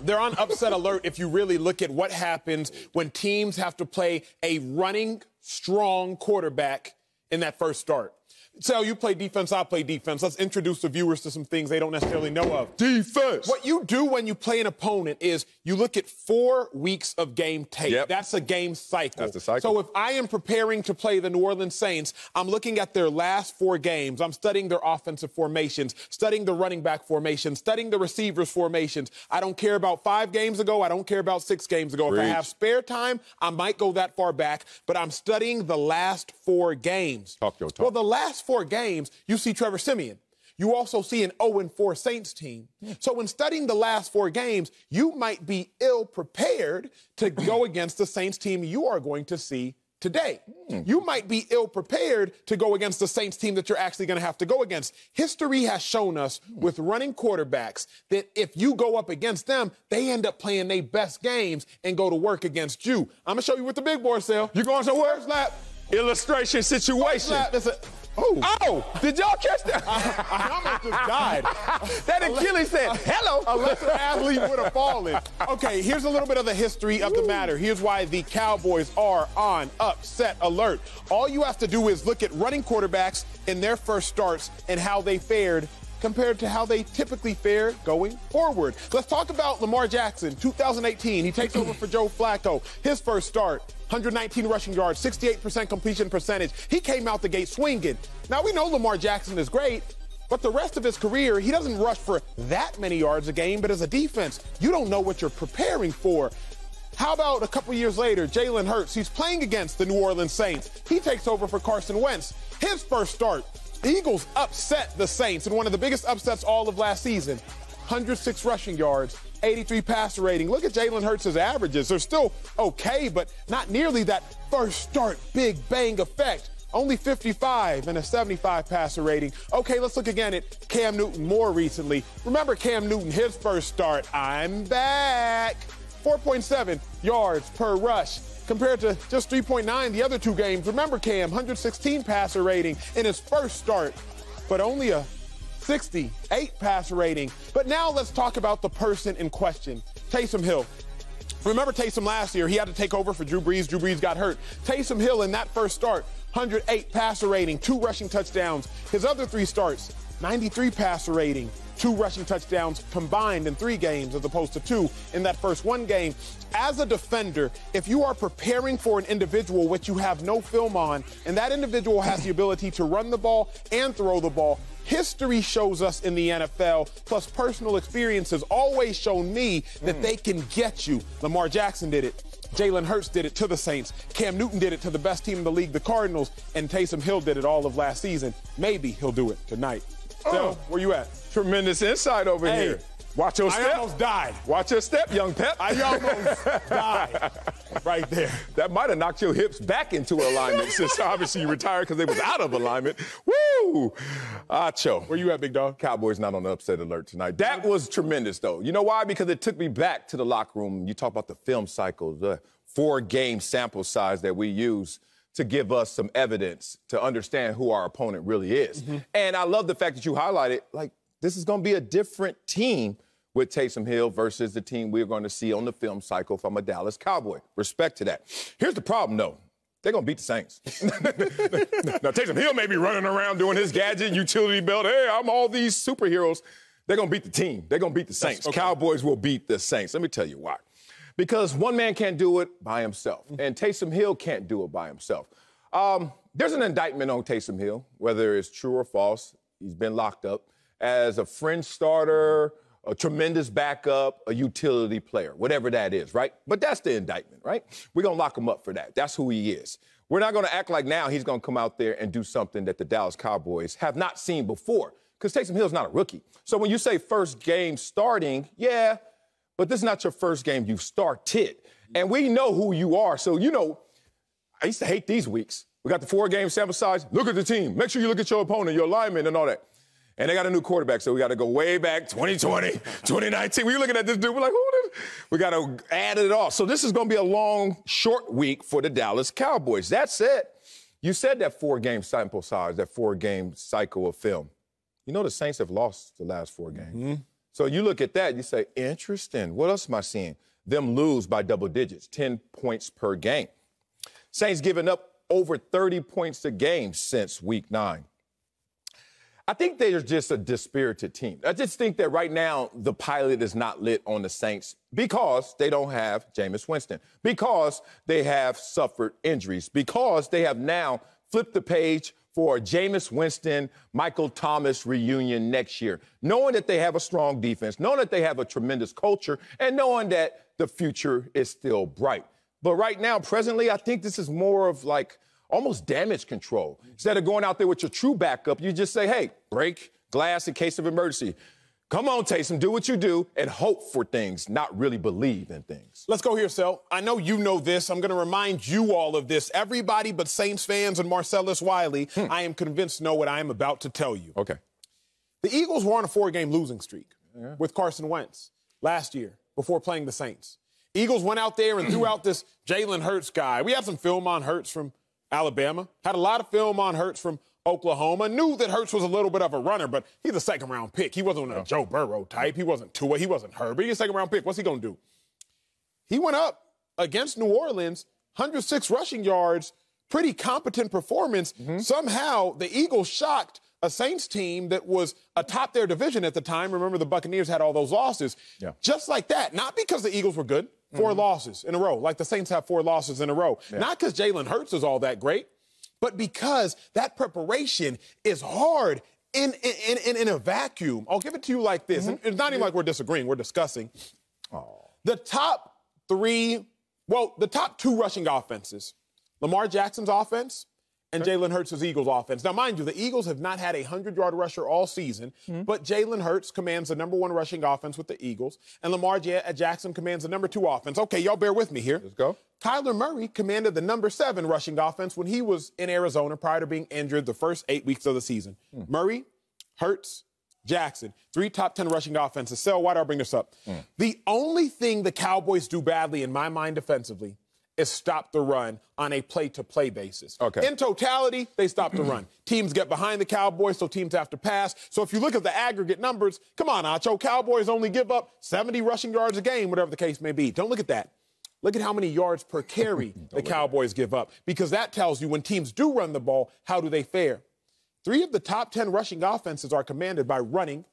they're on upset alert if you really look at what happens when teams have to play a running, strong quarterback in that first start. So you play defense, I play defense. Let's introduce the viewers to some things they don't necessarily know of. Defense. What you do when you play an opponent is you look at 4 weeks of game tape. Yep. That's a game cycle. That's the cycle. So if I am preparing to play the New Orleans Saints, I'm looking at their last 4 games. I'm studying their offensive formations, studying the running back formations, studying the receivers formations. I don't care about 5 games ago. I don't care about 6 games ago. Preach. If I have spare time, I might go that far back, but I'm studying the last 4 games. Talk your talk. Well, the last 4 games, you see Trevor Siemian. You also see an 0-4 Saints team. So when studying the last 4 games, you might be ill-prepared to go against the Saints team you are going to see today. You might be ill-prepared to go against the Saints team that you're actually going to have to go against. History has shown us with running quarterbacks that if you go up against them, they end up playing their best games and go to work against you. I'm going to show you what the big board sell. You going somewhere? First lap. Illustration situation. Oh, did y'all catch that? I almost just died. That Achilles said, hello. A lesser athlete would have fallen. Okay, here's a little bit of the history of the matter. Here's why the Cowboys are on upset alert. All you have to do is look at running quarterbacks in their first starts and how they fared compared to how they typically fare going forward. Let's talk about Lamar Jackson, 2018. He takes over for Joe Flacco. His first start, 119 rushing yards, 68% completion percentage. He came out the gate swinging. Now, we know Lamar Jackson is great, but the rest of his career, he doesn't rush for that many yards a game, but as a defense, you don't know what you're preparing for. How about a couple years later, Jalen Hurts? He's playing against the New Orleans Saints. He takes over for Carson Wentz. His first start, the Eagles upset the Saints in one of the biggest upsets all of last season. 106 rushing yards, 83 passer rating. Look at Jalen Hurts' averages. They're still okay, but not nearly that first start big bang effect. Only 55 and a 75 passer rating. Okay, let's look again at Cam Newton more recently. Remember Cam Newton, his first start, I'm back. 4.7 yards per rush, compared to just 3.9 the other 2 games. Remember Cam, 116 passer rating in his first start, but only a 68 passer rating. But now let's talk about the person in question, Taysom Hill. Remember Taysom last year, he had to take over for Drew Brees. Drew Brees got hurt. Taysom Hill in that first start, 108 passer rating, 2 rushing touchdowns. His other 3 starts, 93 passer rating, 2 rushing touchdowns combined in 3 games as opposed to 2 in that first 1 game. As a defender, if you are preparing for an individual which you have no film on, and that individual has the ability to run the ball and throw the ball, history shows us in the NFL, plus personal experiences always shown me that they can get you. Lamar Jackson did it. Jalen Hurts did it to the Saints. Cam Newton did it to the best team in the league, the Cardinals. And Taysom Hill did it all of last season. Maybe he'll do it tonight. So, where you at? Tremendous insight over here. Watch your step. I almost died. Watch your step, young Pep. I almost died right there. That might have knocked your hips back into alignment since obviously you retired because they was out of alignment. Woo! Acho. Where you at, big dog? Cowboys not on the upset alert tonight. That was tremendous, though. You know why? Because it took me back to the locker room. You talk about the film cycle, the 4-game sample size that we use to give us some evidence to understand who our opponent really is. And I love the fact that you highlighted, like, this is going to be a different team with Taysom Hill versus the team we're going to see on the film cycle from a Dallas Cowboy. Respect to that. Here's the problem, though. They're going to beat the Saints. Now, Taysom Hill may be running around doing his gadget, utility belt. Hey, I'm all these superheroes. They're going to beat the team. They're going to beat the Saints. Okay. Cowboys will beat the Saints. Let me tell you why. Because one man can't do it by himself, and Taysom Hill can't do it by himself. There's an indictment on Taysom Hill, whether it's true or false. He's been locked up as a fringe starter, a tremendous backup, a utility player, whatever that is, right? But that's the indictment, right? We're going to lock him up for that. That's who he is. We're not going to act like now he's going to come out there and do something that the Dallas Cowboys have not seen before, because Taysom Hill's not a rookie. So when you say first game starting, yeah, but this is not your first game you've started. And we know who you are. So, you know, I used to hate these weeks. We got the 4-game sample size. Look at the team. Make sure you look at your opponent, your lineman, and all that. And they got a new quarterback, so we got to go way back, 2020, 2019. We're looking at this dude, we're like, who did? We got to add it all. So this is going to be a long, short week for the Dallas Cowboys. That said, you said that 4-game sample size, that 4-game cycle of film. You know the Saints have lost the last 4 games. So you look at that, you say, interesting. What else am I seeing? Them lose by double digits, 10 points per game. Saints giving up over 30 points a game since week 9. I think they're just a dispirited team. I just think that right now the pilot is not lit on the Saints because they don't have Jameis Winston, because they have suffered injuries, because they have now flipped the page for a Jameis Winston, Michael Thomas reunion next year, knowing that they have a strong defense, knowing that they have a tremendous culture, and knowing that the future is still bright. But right now, presently, I think this is more of like almost damage control. Instead of going out there with your true backup, you just say, hey, break glass in case of emergency. Come on, Taysom, do what you do and hope for things, not really believe in things. Let's go here, Sel. I know you know this. I'm going to remind you all of this. Everybody but Saints fans and Marcellus Wiley, I am convinced know what I am about to tell you. Okay. The Eagles were on a 4-game losing streak with Carson Wentz last year before playing the Saints. Eagles went out there and threw out this Jalen Hurts guy. We had some film on Hurts from Alabama, had a lot of film on Hurts from Oklahoma, knew that Hurts was a little bit of a runner, but he's a second-round pick. He wasn't a Joe Burrow type. He wasn't Tua. He wasn't Herbert. He's a second-round pick. What's he going to do? He went up against New Orleans, 106 rushing yards, pretty competent performance. Somehow the Eagles shocked a Saints team that was atop their division at the time. Remember, the Buccaneers had all those losses. Just like that. Not because the Eagles were good. 4 losses in a row, like the Saints have 4 losses in a row. Not because Jalen Hurts is all that great, but because that preparation is hard in a vacuum. I'll give it to you like this. And it's not even like we're disagreeing. We're discussing. The top 2 rushing offenses, Lamar Jackson's offense and Jalen Hurts' Eagles offense. Now, mind you, the Eagles have not had a 100-yard rusher all season, but Jalen Hurts commands the #1 rushing offense with the Eagles, and Lamar Jackson commands the #2 offense. Okay, y'all bear with me here. Let's go. Kyler Murray commanded the #7 rushing offense when he was in Arizona prior to being injured the first 8 weeks of the season. Murray, Hurts, Jackson, 3 top 10 rushing offenses. Sel, why do I bring this up? The only thing the Cowboys do badly, in my mind, defensively, is stop the run on a play-to-play basis. In totality, they stop the run. Teams get behind the Cowboys, so teams have to pass. So if you look at the aggregate numbers, come on, Acho, Cowboys only give up 70 rushing yards a game, whatever the case may be. Don't look at that. Look at how many yards per carry the Cowboys give up, because that tells you when teams do run the ball, how do they fare? 3 of the top 10 rushing offenses are commanded by running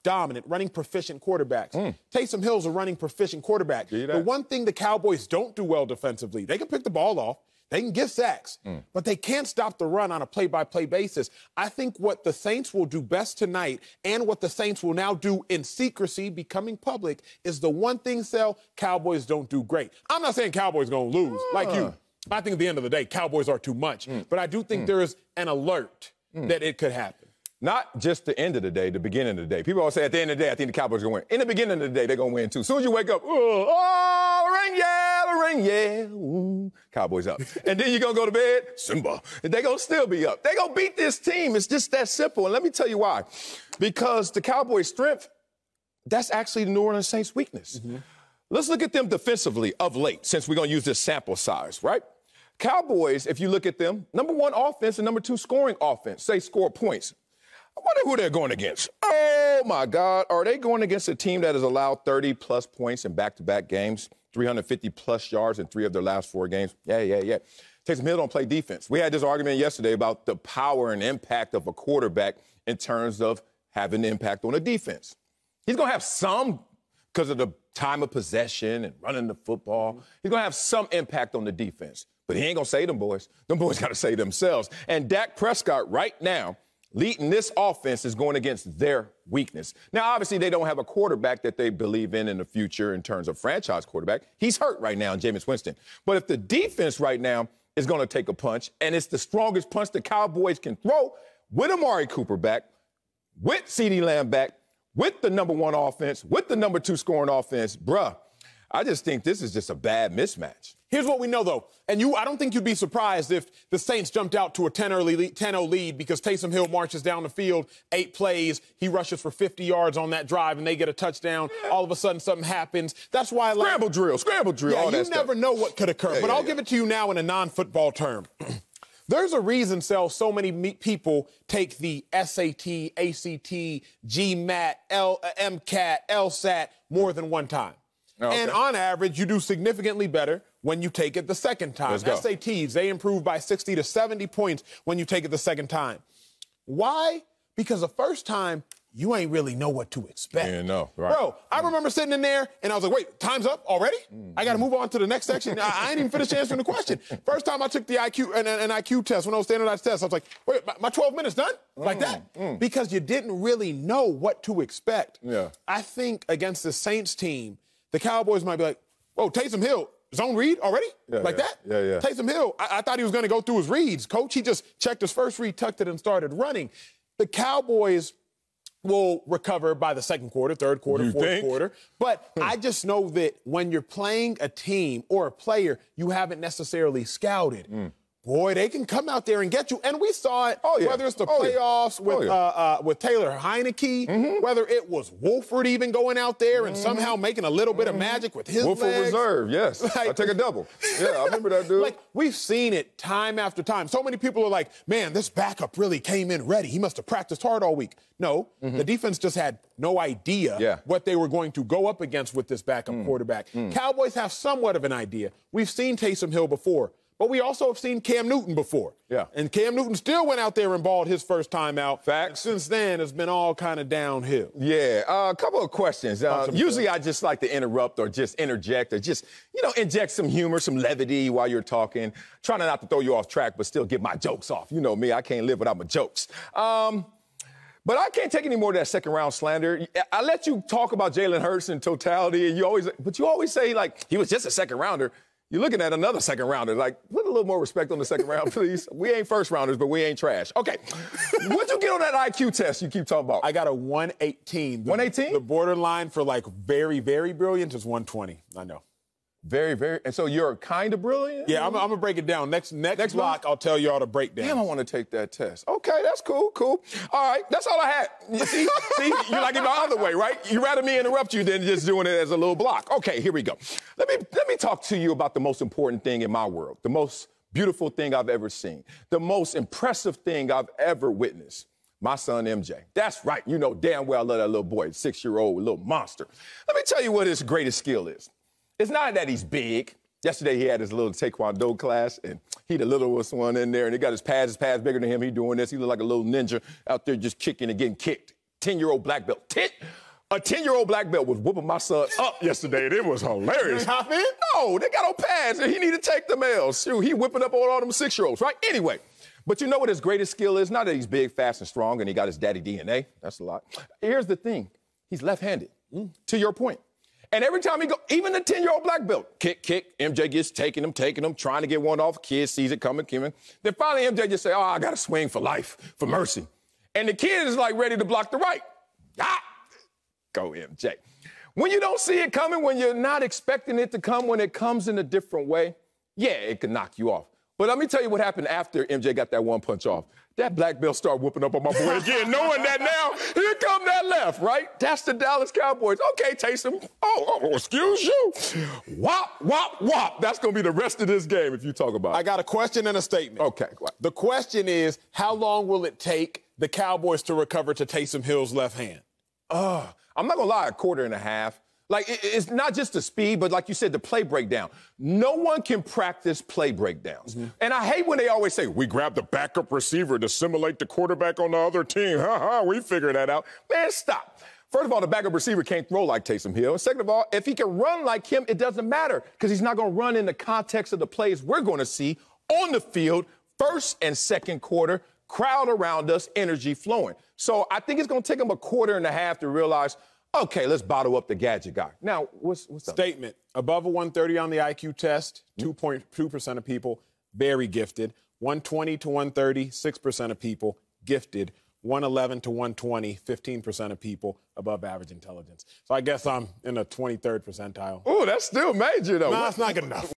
dominant, running proficient quarterbacks. Taysom Hill's a running proficient quarterback. The one thing the Cowboys don't do well defensively, they can pick the ball off, they can get sacks, but they can't stop the run on a play-by-play basis. I think what the Saints will do best tonight, and what the Saints will now do in secrecy, becoming public, is the one thing, Sel, Cowboys don't do great. I'm not saying Cowboys going to lose, like you. I think at the end of the day, Cowboys are too much. But I do think there is an alert that it could happen. Not just the end of the day, the beginning of the day. People always say at the end of the day, I think the Cowboys are going to win. In the beginning of the day, they're going to win, too. As soon as you wake up, ring, yeah, ooh, Cowboys up. And then you're going to go to bed, Simba. And they're going to still be up. They're going to beat this team. It's just that simple. And let me tell you why. Because the Cowboys' strength, that's actually the New Orleans Saints' weakness. Let's look at them defensively of late, since we're going to use this sample size, right? Cowboys, if you look at them, #1 offense and #2 scoring offense, say score points. I wonder who they're going against. Oh, my God. Are they going against a team that has allowed 30-plus points in back-to-back games, 350-plus yards in 3 of their last 4 games? Yeah. Taysom Hill don't play defense. We had this argument yesterday about the power and impact of a quarterback in terms of having an impact on the defense. He's going to have some, because of the time of possession and running the football, he's going to have some impact on the defense. But he ain't going to save them boys. Them boys got to save themselves. And Dak Prescott right now, leading this offense, is going against their weakness. Now, obviously, they don't have a quarterback that they believe in the future in terms of franchise quarterback. He's hurt right now, Jameis Winston. But if the defense right now is going to take a punch, and it's the strongest punch the Cowboys can throw, with Amari Cooper back, with CeeDee Lamb back, with the #1 offense, with the #2 scoring offense, bruh, I just think this is just a bad mismatch. Here's what we know, though. And I don't think you'd be surprised if the Saints jumped out to a 10-0 lead because Taysom Hill marches down the field, 8 plays, he rushes for 50 yards on that drive, and they get a touchdown. All of a sudden, something happens. That's why I like... Scramble drill, yeah, all that you never know what could occur. But I'll give it to you now in a non-football term. There's a reason, so many people take the SAT, ACT, GMAT, MCAT, LSAT more than one time. Okay. And on average, you do significantly better when you take it the second time. SATs, they improve by 60 to 70 points when you take it the second time. Why? Because the first time, you ain't really know what to expect. Yeah, no, right. Bro, I remember sitting in there, and I was like, wait, time's up already? I got to move on to the next section. I ain't even finished answering the question. First time I took the an IQ test, when I was standardized test, I was like, wait, my 12 minutes done? Like that. Because you didn't really know what to expect. Yeah. I think against the Saints team, the Cowboys might be like, whoa, Taysom Hill, zone read already? Like that? Yeah. Taysom Hill, I thought he was going to go through his reads. Coach, he just checked his first read, tucked it, and started running. The Cowboys will recover by the second quarter, third quarter, fourth quarter. But I just know that when you're playing a team or a player you haven't necessarily scouted, boy, they can come out there and get you. And we saw it, whether it's the playoffs with Taylor Heineke, whether it was Wolford even going out there and somehow making a little bit of magic with his Wolford legs. Reserve, yes. Like, I take a double. Yeah, I remember that dude. Like, we've seen it time after time. So many people are like, man, this backup really came in ready. He must have practiced hard all week. No, the defense just had no idea what they were going to go up against with this backup quarterback. Cowboys have somewhat of an idea. We've seen Taysom Hill before. But we also have seen Cam Newton before. Yeah. And Cam Newton still went out there and balled his first time out. Facts. And since then, it's been all kind of downhill. Yeah. A couple of questions. Usually I just like to interrupt or just interject or just, inject some humor, some levity while you're talking. Trying not to throw you off track, but still get my jokes off. You know me, I can't live without my jokes. But I can't take any more of that second-round slander. I let you talk about Jalen Hurts in totality, and you always say, like, he was just a second-rounder. You're looking at another second rounder. Like, put a little more respect on the second round, please. We ain't first rounders, but we ain't trash. Okay. What'd you get on that IQ test you keep talking about? I got a 118. 118? The borderline for, like, very, very brilliant is 120. I know. Very, very. And so you're kind of brilliant? Yeah, I'm going to break it down. Next block, I'll tell you all the breakdown. Damn, I want to take that test. Okay, that's cool. All right, that's all I had. You see, you like it the other way, right? You'd rather me interrupt you than just doing it as a little block. Okay, here we go. Let me talk to you about the most important thing in my world, the most beautiful thing I've ever seen, the most impressive thing I've ever witnessed. My son, MJ. That's right. You know damn well I love that little boy, 6-year-old little monster. Let me tell you what his greatest skill is. It's not that he's big. Yesterday he had his little taekwondo class, and he the littlest one in there, and he got his pads bigger than him. He doing this. He look like a little ninja out there just kicking and getting kicked. 10-year-old black belt. A 10-year-old black belt was whooping my son up yesterday, and it was hilarious. Did he hop in? No, they got on pads, and he need to take them L's. Shoot, he whipping up all them 6-year-olds, right? Anyway, but you know what his greatest skill is? Not that he's big, fast, and strong, and he got his daddy DNA. That's a lot. Here's the thing. He's left-handed, to your point. And every time he go, even the 10-year-old black belt, kick, MJ gets taking him, trying to get one off. Kid sees it coming. Then finally MJ just say, I got to swing for life, for mercy. And the kid is like ready to block the right. Go MJ. When you don't see it coming, when you're not expecting it to come, when it comes in a different way, yeah, it can knock you off. But let me tell you what happened after MJ got that one punch off. That black belt started whooping up on my boy again, knowing that now, here come that left, right? That's the Dallas Cowboys. Okay, Taysom. Oh, excuse you. Whop, whop, whop. That's going to be the rest of this game if you talk about it. I got a question and a statement. Okay. The question is, how long will it take the Cowboys to recover to Taysom Hill's left hand? I'm not going to lie, a quarter and a half. Like, it's not just the speed, but like you said, the play breakdown. No one can practice play breakdowns. And I hate when they always say, we grabbed the backup receiver to simulate the quarterback on the other team. We figured that out. Man, stop. First of all, the backup receiver can't throw like Taysom Hill. Second of all, if he can run like him, it doesn't matter because he's not going to run in the context of the plays we're going to see on the field, first and second quarter, crowd around us, energy flowing. So I think it's going to take him a quarter and a half to realize, okay, let's bottle up the gadget guy. Now, what's up? Statement. Above a 130 on the IQ test, 2.2% of people, very gifted. 120 to 130, 6% of people, gifted. 111 to 120, 15% of people, above average intelligence. So I guess I'm in the 23rd percentile. Oh, that's still major, though. No, it's not good enough.